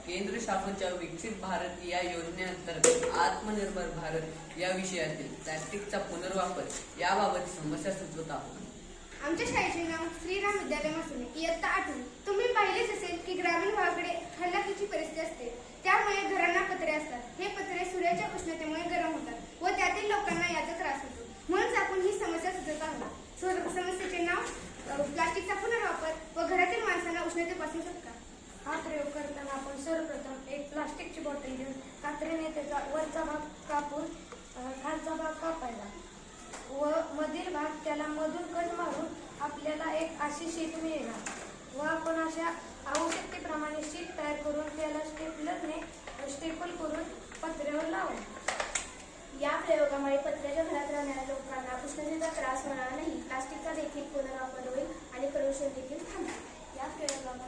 केंद्र शासनाच्या विकसित भारत या योजनेअंतर्गत आत्मनिर्भर भारत या विषयातील प्लास्टिकचा पुनर्वापर याबाबत समस्या सुचवत आहोत। आमच्या शाळेचे नाव श्रीराम विद्यालय मसुणे, इयत्ता 8वी। तुम्ही पाहिलेच असेल की ग्रामीण भागाकडे हल्लाखीची परिस्थिती असते, त्यामुळे घरांना पत्रे असतात। हे पत्रे सूर्याच्या उष्णतेमुळे गरम होतात व त्यातील लोकांना याचा त्रास होतो। म्हणून आपण ही समस्या सुचवत आहोत। समस्येचे नाव प्लास्टिकचा पुनर्वापर व घरातील माणसांना उष्णतेपासून सुटका। हा प्रयोग करताना आपण सर्वप्रथम एक प्लास्टिकची बॉटल घेऊन कात्रीने त्याचा वरचा भाग कापून खालचा भाग कापायचा व मधील भाग त्याला मधून कट मारून आपल्याला एक अशी शीट मिळणार व आपण अशा आवश्यकतेप्रमाणे शीट तयार करून त्याला स्टेपलरने स्टेपल करून पत्र्यावर लावायचे। या प्रयोगामुळे पत्र्याच्या घरात राहणाऱ्या लोकांना उष्णतेचा त्रास होणार नाही, प्लास्टिकचा देखील पुनर्वापर होईल आणि प्रदूषण देखील थांबेल। या प्रयोगामुळे